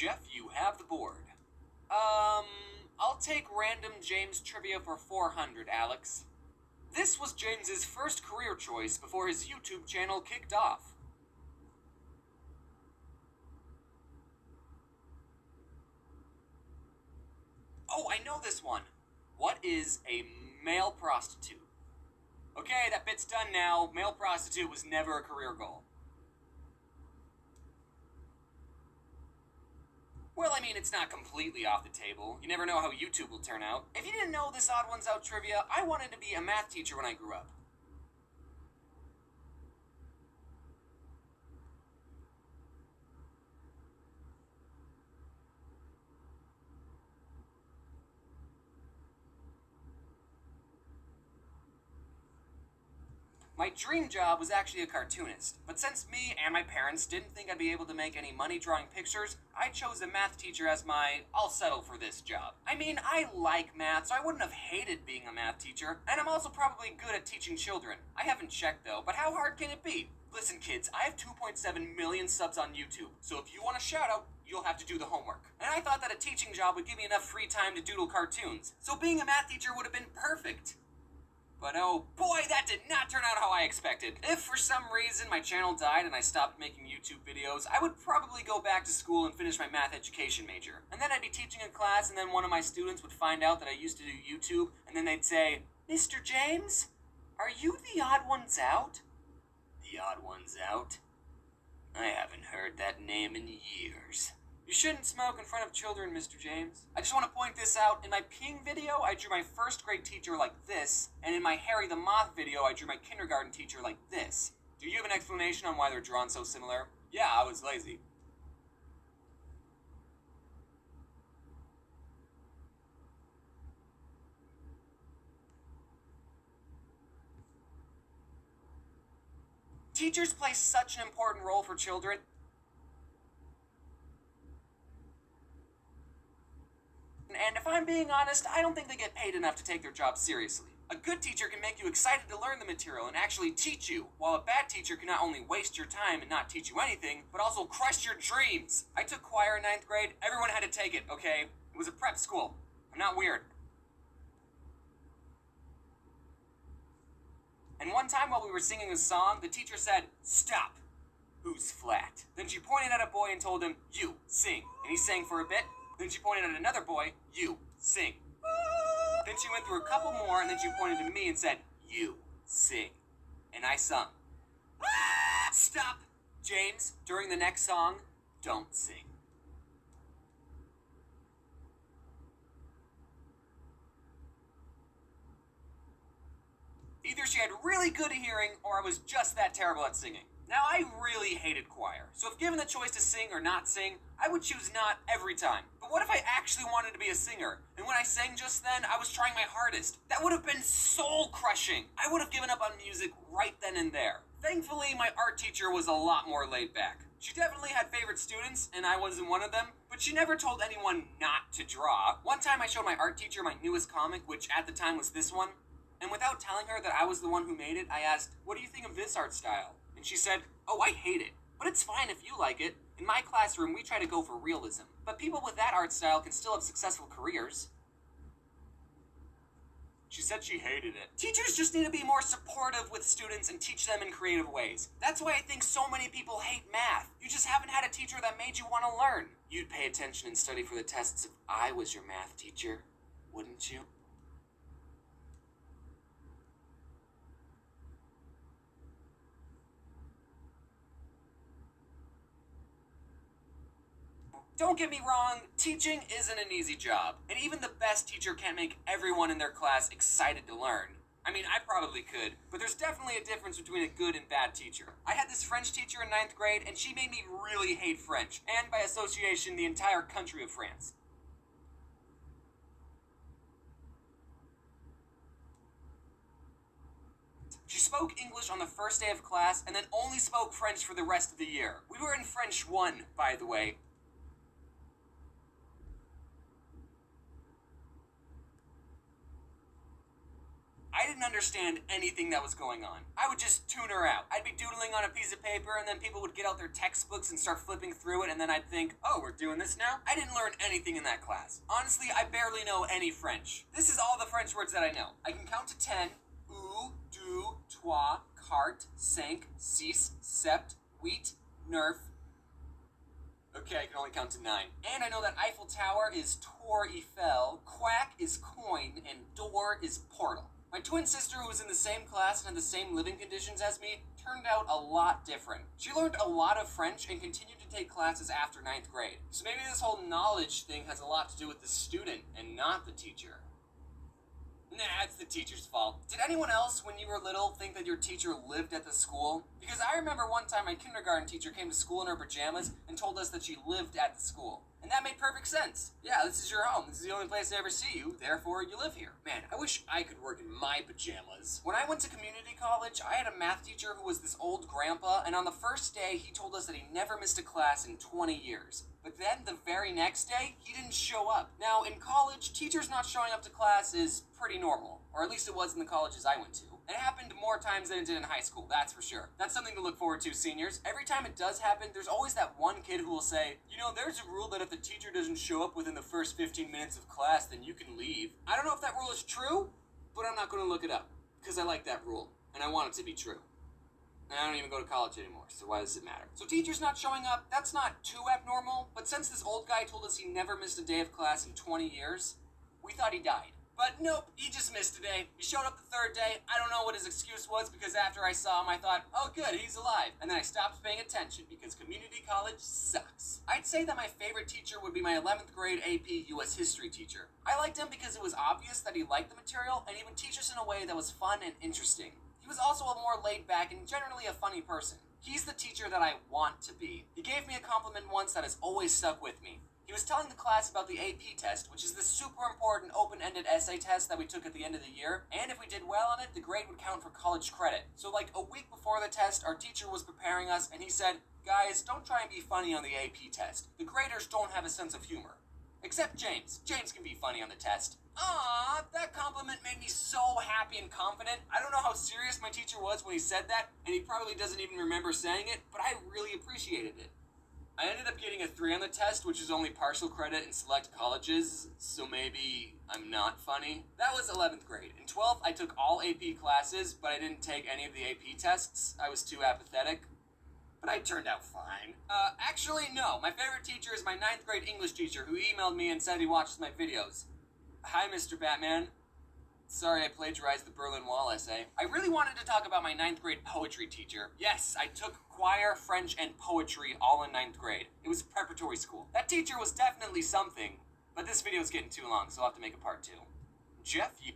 Jeff, you have the board. I'll take random James trivia for 400, Alex. This was James's first career choice before his YouTube channel kicked off. Oh, I know this one. What is a male prostitute? Okay, that bit's done now. Male prostitute was never a career goal. Well, I mean, it's not completely off the table. You never know how YouTube will turn out. If you didn't know this Odd Ones Out trivia, I wanted to be a math teacher when I grew up. My dream job was actually a cartoonist, but since me and my parents didn't think I'd be able to make any money drawing pictures, I chose a math teacher as my, I'll settle for this job. I mean, I like math, so I wouldn't have hated being a math teacher, and I'm also probably good at teaching children. I haven't checked though, but how hard can it be? Listen kids, I have 2.7 million subs on YouTube, so if you want a shout out, you'll have to do the homework. And I thought that a teaching job would give me enough free time to doodle cartoons, so being a math teacher would have been perfect. But oh boy, that did not turn out how I expected. If for some reason my channel died and I stopped making YouTube videos, I would probably go back to school and finish my math education major. And then I'd be teaching a class and then one of my students would find out that I used to do YouTube, and then they'd say, "Mr. James, are you the Odd Ones Out?" The Odd Ones Out? I haven't heard that name in years. You shouldn't smoke in front of children, Mr. James. I just want to point this out. In my peeing video, I drew my first grade teacher like this, and in my Harry the Moth video, I drew my kindergarten teacher like this. Do you have an explanation on why they're drawn so similar? Yeah, I was lazy. Teachers play such an important role for children. And if I'm being honest, I don't think they get paid enough to take their job seriously. A good teacher can make you excited to learn the material and actually teach you, while a bad teacher can not only waste your time and not teach you anything, but also crush your dreams. I took choir in 9th grade. Everyone had to take it, okay? It was a prep school. I'm not weird. And one time while we were singing a song, the teacher said, "Stop. Who's flat?" Then she pointed at a boy and told him, "You, sing." And he sang for a bit. Then she pointed at another boy, "You, sing." Then she went through a couple more, and then she pointed to me and said, "You, sing." And I sung. Stop, James. During the next song, don't sing. Either she had really good hearing, or I was just that terrible at singing. Now, I really hated choir, so if given the choice to sing or not sing, I would choose not every time. But what if I actually wanted to be a singer? And when I sang just then, I was trying my hardest. That would have been soul-crushing. I would have given up on music right then and there. Thankfully, my art teacher was a lot more laid back. She definitely had favorite students, and I wasn't one of them, but she never told anyone not to draw. One time I showed my art teacher my newest comic, which at the time was this one, and without telling her that I was the one who made it, I asked, "What do you think of this art style?" And she said, "Oh, I hate it, but it's fine if you like it. In my classroom, we try to go for realism, but people with that art style can still have successful careers." She said she hated it. Teachers just need to be more supportive with students and teach them in creative ways. That's why I think so many people hate math. You just haven't had a teacher that made you want to learn. You'd pay attention and study for the tests if I was your math teacher, wouldn't you? Don't get me wrong, teaching isn't an easy job, and even the best teacher can't make everyone in their class excited to learn. I mean, I probably could, but there's definitely a difference between a good and bad teacher. I had this French teacher in 9th grade, and she made me really hate French, and by association, the entire country of France. She spoke English on the first day of class, and then only spoke French for the rest of the year. We were in French 1, by the way. I didn't wouldn't understand anything that was going on. I would just tune her out. I'd be doodling on a piece of paper, and then people would get out their textbooks and start flipping through it, and then I'd think, oh, we're doing this now? I didn't learn anything in that class. Honestly, I barely know any French. This is all the French words that I know. I can count to 10. Un, deux, trois, quatre, cinq, six, sept, huit, neuf. Okay, I can only count to 9. And I know that Eiffel Tower is Tour Eiffel, quack is coin, and door is portal. My twin sister, who was in the same class and had the same living conditions as me, turned out a lot different. She learned a lot of French and continued to take classes after 9th grade. So maybe this whole knowledge thing has a lot to do with the student and not the teacher. Nah, it's the teacher's fault. Did anyone else, when you were little, think that your teacher lived at the school? Because I remember one time my kindergarten teacher came to school in her pajamas and told us that she lived at the school. And that made perfect sense. Yeah, this is your home. This is the only place I ever see you, therefore you live here. Man, I wish I could work in my pajamas. When I went to community college, I had a math teacher who was this old grandpa, and on the first day, he told us that he never missed a class in 20 years. But then, the very next day, he didn't show up. Now, in college, teachers not showing up to class is pretty normal. Or at least it was in the colleges I went to. It happened more times than it did in high school, that's for sure. That's something to look forward to, seniors. Every time it does happen, there's always that one kid who will say, you know, there's a rule that if the teacher doesn't show up within the first 15 minutes of class, then you can leave. I don't know if that rule is true, but I'm not going to look it up. Because I like that rule, and I want it to be true. And I don't even go to college anymore, so why does it matter? So teachers not showing up, that's not too abnormal, but since this old guy told us he never missed a day of class in 20 years, we thought he died. But nope, he just missed a day. He showed up the third day. I don't know what his excuse was, because after I saw him, I thought, oh good, he's alive. And then I stopped paying attention, because community college sucks. I'd say that my favorite teacher would be my 11th grade AP US history teacher. I liked him because it was obvious that he liked the material, and he would teach us in a way that was fun and interesting. He was also a more laid-back and generally a funny person. He's the teacher that I want to be. He gave me a compliment once that has always stuck with me. He was telling the class about the AP test, which is the super important open-ended essay test that we took at the end of the year, and if we did well on it, the grade would count for college credit. So like a week before the test, our teacher was preparing us, and he said, guys, don't try and be funny on the AP test. The graders don't have a sense of humor. Except James. James can be funny on the test. Aww, that compliment made me so happy and confident. I don't know how serious my teacher was when he said that, and he probably doesn't even remember saying it, but I really appreciated it. I ended up getting a 3 on the test, which is only partial credit in select colleges, so maybe I'm not funny. That was 11th grade. In 12th, I took all AP classes, but I didn't take any of the AP tests. I was too apathetic. But I turned out fine. Actually, no. My favorite teacher is my 9th grade English teacher, who emailed me and said he watches my videos. Hi, Mr. Batman. Sorry I plagiarized the Berlin Wall essay. I really wanted to talk about my 9th grade poetry teacher. Yes, I took choir, French, and poetry all in 9th grade. It was preparatory school. That teacher was definitely something, but this video is getting too long, so I'll have to make a part 2. Jeff, you